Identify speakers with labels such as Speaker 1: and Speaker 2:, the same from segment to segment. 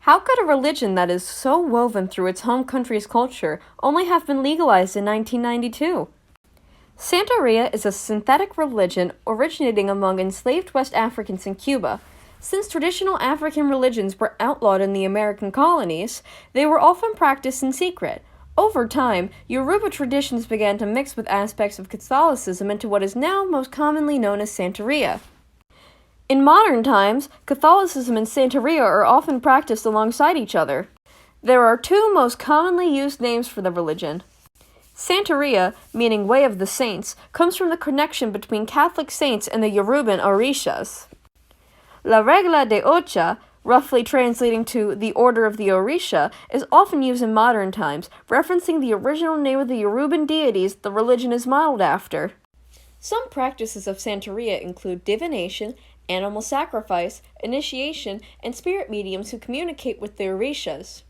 Speaker 1: How could a religion that is so woven through its home country's culture only have been legalized in 1992? Santería is a synthetic religion originating among enslaved West Africans in Cuba. Since traditional African religions were outlawed in the American colonies, they were often practiced in secret. Over time, Yoruba traditions began to mix with aspects of Catholicism into what is now most commonly known as Santería. In modern times, Catholicism and Santería are often practiced alongside each other. There are two most commonly used names for the religion. Santería, meaning Way of the Saints, comes from the connection between Catholic saints and the Yoruban Orishas. La Regla de Ocha, roughly translating to the Order of the Orisha, is often used in modern times, referencing the original name of the Yoruban deities the religion is modeled after. Some practices of Santería include divination, animal sacrifice, initiation, and spirit mediums who communicate with the Orishas.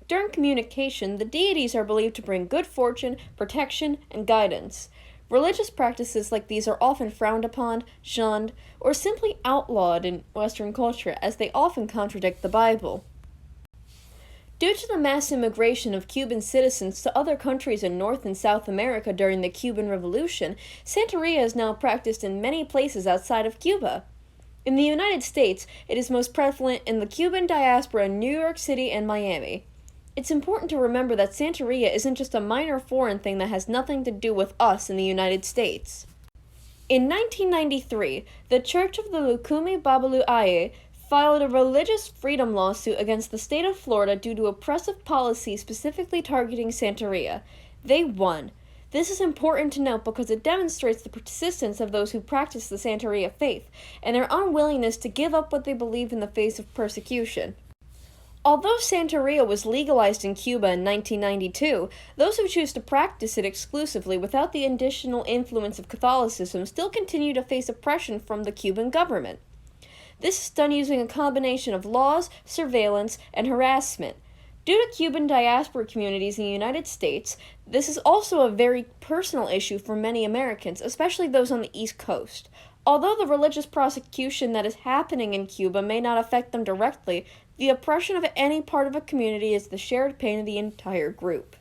Speaker 1: During communication, the deities are believed to bring good fortune, protection, and guidance. Religious practices like these are often frowned upon, shunned, or simply outlawed in Western culture, as they often contradict the Bible. Due to the mass immigration of Cuban citizens to other countries in North and South America during the Cuban Revolution, Santería is now practiced in many places outside of Cuba. In the United States, it is most prevalent in the Cuban diaspora in New York City and Miami. It's important to remember that Santería isn't just a minor foreign thing that has nothing to do with us in the United States. In 1993, the Church of the Lukumi Babalu Aye filed a religious freedom lawsuit against the state of Florida due to oppressive policies specifically targeting Santería. They won. This is important to note because it demonstrates the persistence of those who practice the Santería faith and their unwillingness to give up what they believe in the face of persecution. Although Santería was legalized in Cuba in 1992, those who choose to practice it exclusively without the additional influence of Catholicism still continue to face oppression from the Cuban government. This is done using a combination of laws, surveillance, and harassment. Due to Cuban diaspora communities in the United States, this is also a very personal issue for many Americans, especially those on the East Coast. Although the religious persecution that is happening in Cuba may not affect them directly, the oppression of any part of a community is the shared pain of the entire group.